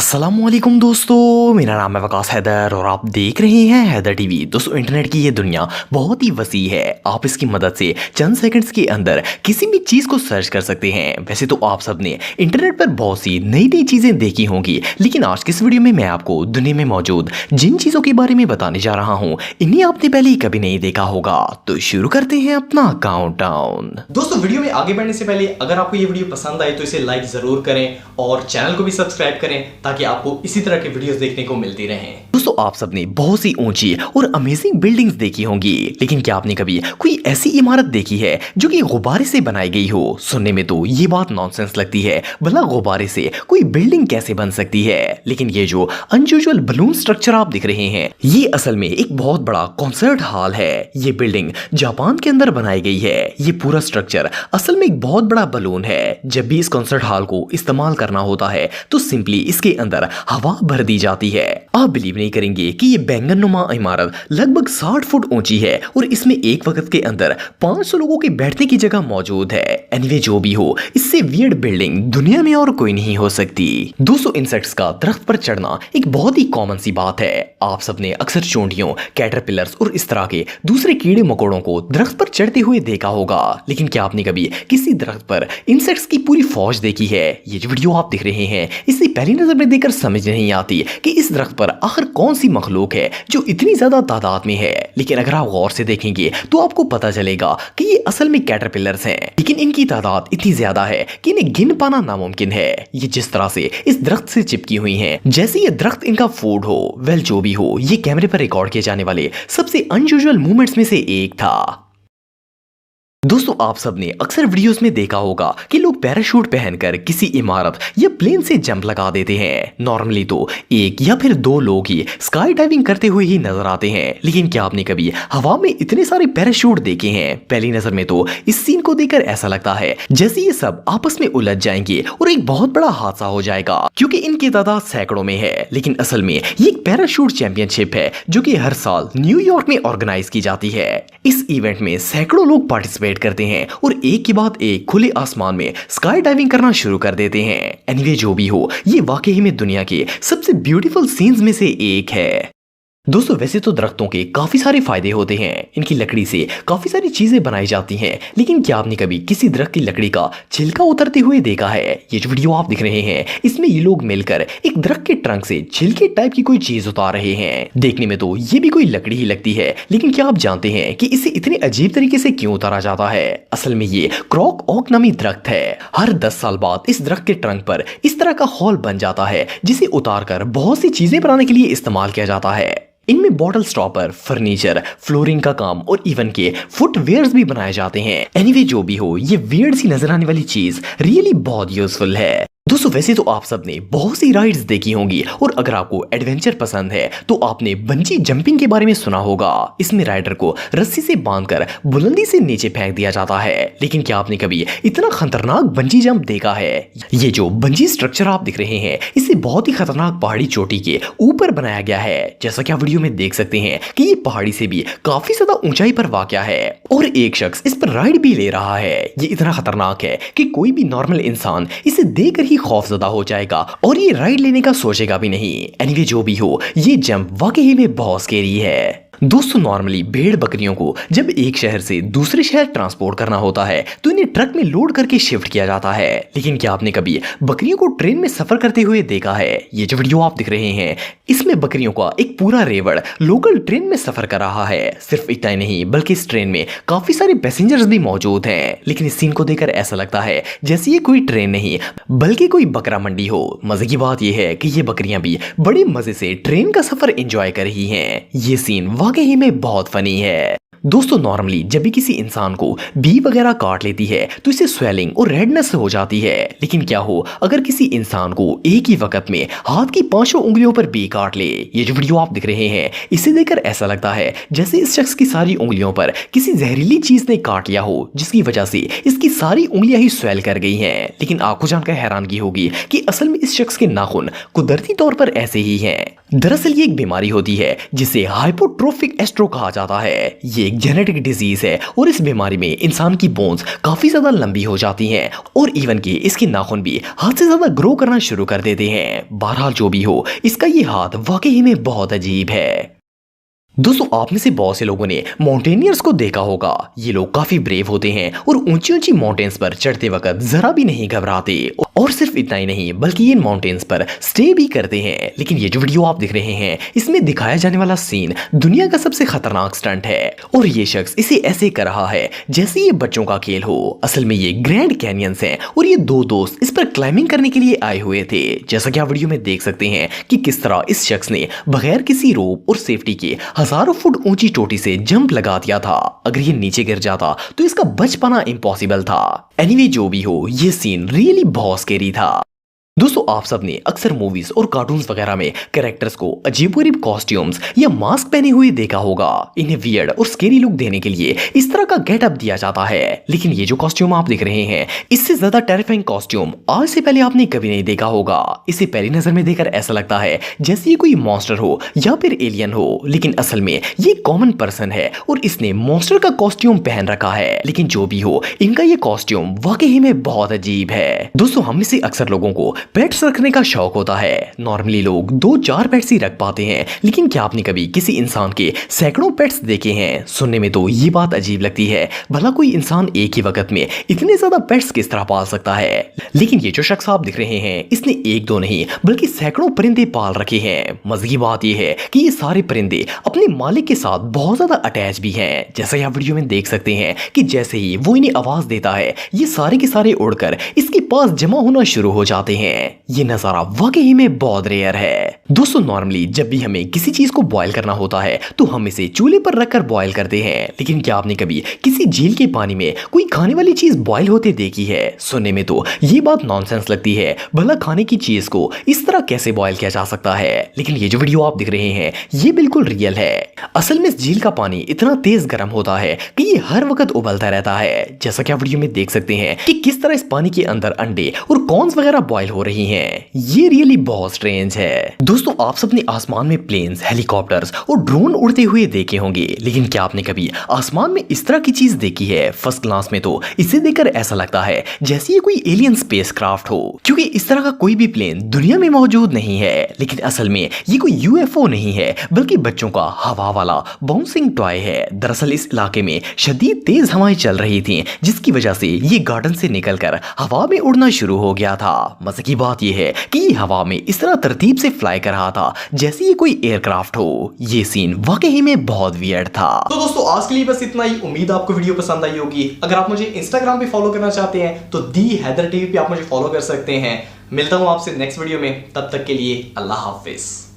अस्सलामुअलैकुम दोस्तों, मेरा नाम है वकास हैदर और आप देख रहे हैं हैदर टीवी। दोस्तों, इंटरनेट की ये दुनिया बहुत ही वसी है। आप इसकी मदद से चंद सेकंड्स के अंदर किसी भी चीज़ को सर्च कर सकते हैं। वैसे तो आप सबने इंटरनेट पर बहुत सी नई नई चीज़ें देखी होंगी, लेकिन आज की इस वीडियो में मैं आपको दुनिया में मौजूद जिन चीज़ों के बारे में बताने जा रहा हूँ, इन्हें आपने पहले कभी नहीं देखा होगा। तो शुरू करते हैं अपना काउंटडाउन। दोस्तों, वीडियो में आगे बढ़ने से पहले अगर आपको ये वीडियो पसंद आए तो इसे लाइक जरूर करें और चैनल को भी सब्सक्राइब करें ताकि आपको इसी तरह के वीडियोस देखने को मिलती रहें। दोस्तों, आप सबने बहुत सी ऊंची और अमेजिंग बिल्डिंग्स देखी होंगी, लेकिन क्या आपने कभी कोई ऐसी इमारत देखी है जो कि गुब्बारे से बनाई गई हो? सुनने में तो ये बात नॉनसेंस लगती है, भला गुब्बारे से कोई बिल्डिंग कैसे बन सकती है? लेकिन ये जो अनयूजुअल बलून स्ट्रक्चर आप दिख रहे हैं, ये असल में एक बहुत बड़ा कॉन्सर्ट हॉल है। ये बिल्डिंग जापान के अंदर बनाई गई है। ये पूरा स्ट्रक्चर असल में एक बहुत बड़ा बलून है। जब भी इस कॉन्सर्ट हॉल को इस्तेमाल करना होता है तो सिंपली इसके अंदर हवा भर दी जाती है। आप बिलीव नहीं करेंगे कि ये बैंगननुमा इमारत लगभग 60 फुट ऊंची है और इसमें एक वक्त के अंदर 500 लोगों के बैठने की जगह मौजूद है। एनीवे, जो भी हो, इससे वियर्ड बिल्डिंग दुनिया में और कोई नहीं हो सकती। दोस्तों, इंसेक्ट्स का दरख्त पर चढ़ना एक बहुत ही कॉमन सी बात है। आप सबने अक्सर चोंटियों, कैटरपिलर्स और इस तरह के दूसरे कीड़े मकोड़ों को दरख्त पर चढ़ते हुए देखा होगा, लेकिन क्या आपने कभी किसी दरख्त पर इंसेक्ट्स की पूरी फौज देखी है? ये जो वीडियो आप देख रहे हैं, इसे पहली नजर में देखकर समझ नहीं आती कि इस दरख्त पर आखिर कौन सी मखलूक है जो इतनी ज्यादा तादाद में है। लेकिन अगर आप गौर से देखेंगे तो आपको पता चलेगा कि ये असल में कैटरपिलर्स हैं, लेकिन इनकी तादाद इतनी ज्यादा है कि इन्हें गिन पाना नामुमकिन है। ये जिस तरह से इस दरख्त से चिपकी हुई हैं, जैसे ये दरख्त इनका फूड हो। वेल, जो भी हो, ये कैमरे पर रिकॉर्ड किए जाने वाले सबसे अनयूजुअल मूवमेंट्स में से एक था। दोस्तों, आप सबने अक्सर वीडियोस में देखा होगा कि लोग पैराशूट पहनकर किसी इमारत या प्लेन से जंप लगा देते हैं। नॉर्मली तो एक या फिर दो लोग ही स्काई डाइविंग करते हुए ही नजर आते हैं, लेकिन क्या आपने कभी हवा में इतने सारे पैराशूट देखे हैं? पहली नजर में तो इस सीन को देखकर ऐसा लगता है जैसे ये सब आपस में उलझ जाएंगे और एक बहुत बड़ा हादसा हो जाएगा, क्योंकि इनकी तादाद सैकड़ों में है। लेकिन असल में ये एक पैराशूट चैंपियनशिप है जो कि हर साल न्यूयॉर्क में ऑर्गेनाइज की जाती है। इस इवेंट में सैकड़ों लोग पार्टिसिपेट करते हैं और एक के बाद एक खुले आसमान में स्काई डाइविंग करना शुरू कर देते हैं। एनीवे, जो भी हो, ये वाकई में दुनिया के सबसे ब्यूटीफुल सीन्स में से एक है। दोस्तों, वैसे तो दरख्तों के काफी सारे फायदे होते हैं। इनकी लकड़ी से काफी सारी चीजें बनाई जाती हैं, लेकिन क्या आपने कभी किसी दरख्त की लकड़ी का छिलका उतरते हुए देखा है? ये जो वीडियो आप दिख रहे हैं, इसमें ये लोग मिलकर एक दरख्त के ट्रंक से छिलके टाइप की कोई चीज उतार रहे हैं। देखने में तो ये भी कोई लकड़ी ही लगती है, लेकिन क्या आप जानते हैं कि इसे इतने अजीब तरीके से क्यों उतारा जाता है? असल में ये क्रॉक ओक नामी दरख्त है। हर 10 साल बाद इस दरख्त के ट्रंक पर इस तरह का हॉल बन जाता है, जिसे उतारकर बहुत सी चीजें बनाने के लिए इस्तेमाल किया जाता है। इनमें बॉटल स्टॉपर, फर्नीचर, फ्लोरिंग का काम और इवन के फुटवेयर्स भी बनाए जाते हैं। एनीवे, जो भी हो, ये वियर्ड सी नजर आने वाली चीज रियली बहुत यूजफुल है। दोस्तों, वैसे तो आप सबने बहुत सी राइड्स देखी होंगी और अगर आपको एडवेंचर पसंद है तो आपने बंजी जंपिंग के बारे में सुना होगा। इसमें राइडर को रस्सी से बांधकर बुलंदी से नीचे फेंक दिया जाता है, लेकिन क्या आपने कभी इतना खतरनाक बंजी जंप देखा है? ये जो बंजी स्ट्रक्चर आप दिख रहे हैं, इसे बहुत ही खतरनाक पहाड़ी चोटी के ऊपर बनाया गया है। जैसा कि आप वीडियो में देख सकते हैं कि ये पहाड़ी से भी काफी ज्यादा ऊंचाई पर वाक़या है और एक शख्स इस पर राइड भी ले रहा है। ये इतना खतरनाक है कि कोई भी नॉर्मल इंसान इसे देखकर ही खौफजदा हो जाएगा और ये राइड लेने का सोचेगा भी नहीं। एनीवे, जो भी हो, ये जंप वाकई में बहुत स्केरी है। दोस्तों, नॉर्मली भेड़ बकरियों को जब एक शहर से दूसरे शहर ट्रांसपोर्ट करना होता है तो इन्हें ट्रक में लोड करके शिफ्ट किया जाता है, लेकिन क्या आपने कभी बकरियों को ट्रेन में सफर करते हुए देखा है? ये जो वीडियो आप दिख रहे हैं, इसमें बकरियों का एक पूरा रेवड़ लोकल ट्रेन में सफर कर रहा है। सिर्फ इतना ही नहीं, बल्कि इस ट्रेन में काफी सारे पैसेंजर्स भी मौजूद हैं, लेकिन इस सीन को देखकर ऐसा लगता है जैसे ये कोई ट्रेन नहीं बल्कि कोई बकरा मंडी हो। मजे की बात यह है कि ये बकरियां भी बड़े मजे से ट्रेन का सफर एंजॉय कर रही हैं। ये सीन वाकई में बहुत फनी है। दोस्तों, नॉर्मली जब भी किसी इंसान को बी वगैरह काट लेती है तो इसे स्वेलिंग और रेडनेस हो जाती है, लेकिन क्या हो अगर किसी इंसान को एक ही वक्त में हाथ की 5 उंगलियों पर बी काट ले? ये जो वीडियो आप दिख रहे हैं, इसे देखकर ऐसा लगता है जैसे इस शख्स की सारी उंगलियों पर किसी जहरीली चीज ने काट लिया हो, जिसकी वजह से इसकी सारी उंगलियां ही स्वेल कर गई हैं। लेकिन आपको जानकर हैरानगी होगी कि असल में इस शख्स के नाखून कुदरती तौर पर ऐसे ही हैं। दरअसल ये एक बीमारी होती है जिसे हाइपोट्रोफिक एस्ट्रो कहा जाता है। ये एक जेनेटिक डिजीज है और इस बीमारी में इंसान की बोन्स काफी ज्यादा लंबी हो जाती हैं और इवन कि इसके नाखून भी हाथ से ज्यादा ग्रो करना शुरू कर देते हैं। बहरहाल जो भी हो, इसका ये हाथ वाकई में बहुत अजीब है। दोस्तों, आप में से बहुत से लोगों ने माउंटेनियर्स को देखा होगा। ये लोग काफी ब्रेव होते हैं और ऊंची ऊंची माउंटेन्स पर चढ़ते वक्त जरा भी नहीं घबराते और सिर्फ इतना ही नहीं बल्कि ये माउंटेन्स पर स्टे भी करते हैं। लेकिन ये जो वीडियो आप देख रहे हैं, इसमें दिखाया जाने वाला सीन दुनिया का सबसे खतरनाक स्टंट है और ये शख्स इसे ऐसे कर रहा है जैसे ये बच्चों का खेल हो। असल में ये ग्रैंड कैनियंस हैं और ये दो दोस्त इस पर क्लाइंबिंग करने के लिए आए हुए थे। जैसा कि आप वीडियो में देख सकते हैं कि किस तरह इस शख्स ने बगैर किसी रोप और सेफ्टी के हजारों फुट ऊंची चोटी से जंप लगा दिया था। अगर ये नीचे गिर जाता तो इसका बच पाना इम्पॉसिबल था। एनीवे जो भी हो, ये सीन रियली बहुत स्कैरी था। दोस्तों, आप सबने अक्सर मूवीज और कार्टून्स वगैरह में कैरेक्टर्स को अजीबोगरीब कॉस्ट्यूम्स या मास्क पहने हुए देखा होगा। इन्हें वियर्ड और स्केरी लुक देने के लिए इस तरह का गेटअप दिया जाता है। लेकिन ये जो कॉस्ट्यूम आप देख रहे हैं, इससे ज्यादा टेरिफाइंग कॉस्ट्यूम आज से पहले आपने कभी नहीं देखा होगा। इसे पहली नजर में देखकर ऐसा लगता है जैसे ये कोई मॉन्स्टर हो या फिर एलियन हो, लेकिन असल में ये कॉमन पर्सन है और इसने मॉन्स्टर का कॉस्ट्यूम पहन रखा है। लेकिन जो भी हो, इनका ये कॉस्ट्यूम वाकई में बहुत अजीब है। दोस्तों, हम में से अक्सर लोगों को पेट्स रखने का शौक होता है। नॉर्मली लोग 2-4 पेट्स ही रख पाते हैं, लेकिन क्या आपने कभी किसी इंसान के सैकड़ों पेट्स देखे हैं? सुनने में तो ये बात अजीब लगती है, भला कोई इंसान एक ही वक्त में इतने ज्यादा पेट्स किस तरह पाल सकता है? लेकिन ये जो शख्स आप दिख रहे हैं, इसने एक दो नहीं बल्कि सैकड़ों परिंदे पाल रखे हैं। मजे की बात यह है कि ये सारे परिंदे अपने मालिक के साथ बहुत ज्यादा अटैच भी हैं। जैसा आप वीडियो में देख सकते हैं कि जैसे ही वो इन्हें आवाज देता है, ये सारे के सारे उड़कर इसके पास जमा होना शुरू हो जाते हैं। ये नजारा वाकई में बहुत रेयर है। दोस्तों, नॉर्मली जब भी हमें किसी चीज को बॉयल करना होता है तो हम इसे चूल्हे पर रखकर बॉयल करते हैं। लेकिन क्या आपने कभी किसी झील के पानी में कोई खाने वाली चीज बॉयल होते देखी है? सुनने में तो ये बात नॉनसेंस लगती है, भला खाने की चीज को इस तरह कैसे बॉयल किया जा सकता है? लेकिन ये जो वीडियो आप देख रहे हैं, ये बिल्कुल रियल है। असल में इस झील का पानी इतना तेज गर्म होता है कि ये हर वक्त उबलता रहता है। जैसा कि आप वीडियो में देख सकते हैं कि किस तरह इस पानी के अंदर अंडे और कॉर्न्स वगैरह बॉयल हो रही हैं। ये रियली बहुत स्ट्रेंज है। दोस्तों, आप सबने आसमान में प्लेन्स, हेलीकॉप्टर्स और ड्रोन उड़ते हुए देखे होंगे, लेकिन क्या आपने कभी आसमान में इस तरह की चीज देखी है? फर्स्ट क्लास में तो इसे देखकर ऐसा लगता है जैसे ये कोई एलियन स्पेसक्राफ्ट हो, क्योंकि इस तरह का कोई भी प्लेन दुनिया में मौजूद नहीं है। लेकिन असल में ये कोई यूएफओ नहीं है, बल्कि बच्चों का हवा वाला बाउंसिंग टॉय है। दरअसल इस इलाके में शदीद तेज हवाएं चल रही थी, जिसकी वजह से ये गार्डन से निकलकर हवा में उड़ना शुरू हो गया था। मजे की बात यह है कि ये हवा में इस तरह तरतीब से फ्लाई कर रहा था जैसे ये कोई एयरक्राफ्ट हो। ये सीन वाकई में बहुत वियर्ड था। तो दोस्तों, आज के लिए बस इतना ही। उम्मीद आपको वीडियो पसंद आई होगी। अगर आप मुझे इंस्टाग्राम पे फॉलो करना चाहते हैं तो दी हैदर टीवी पे आप मुझे फॉलो कर सकते हैं। मिलता हूं आपसे नेक्स्ट वीडियो में, तब तक के लिए अल्लाह हाफिज।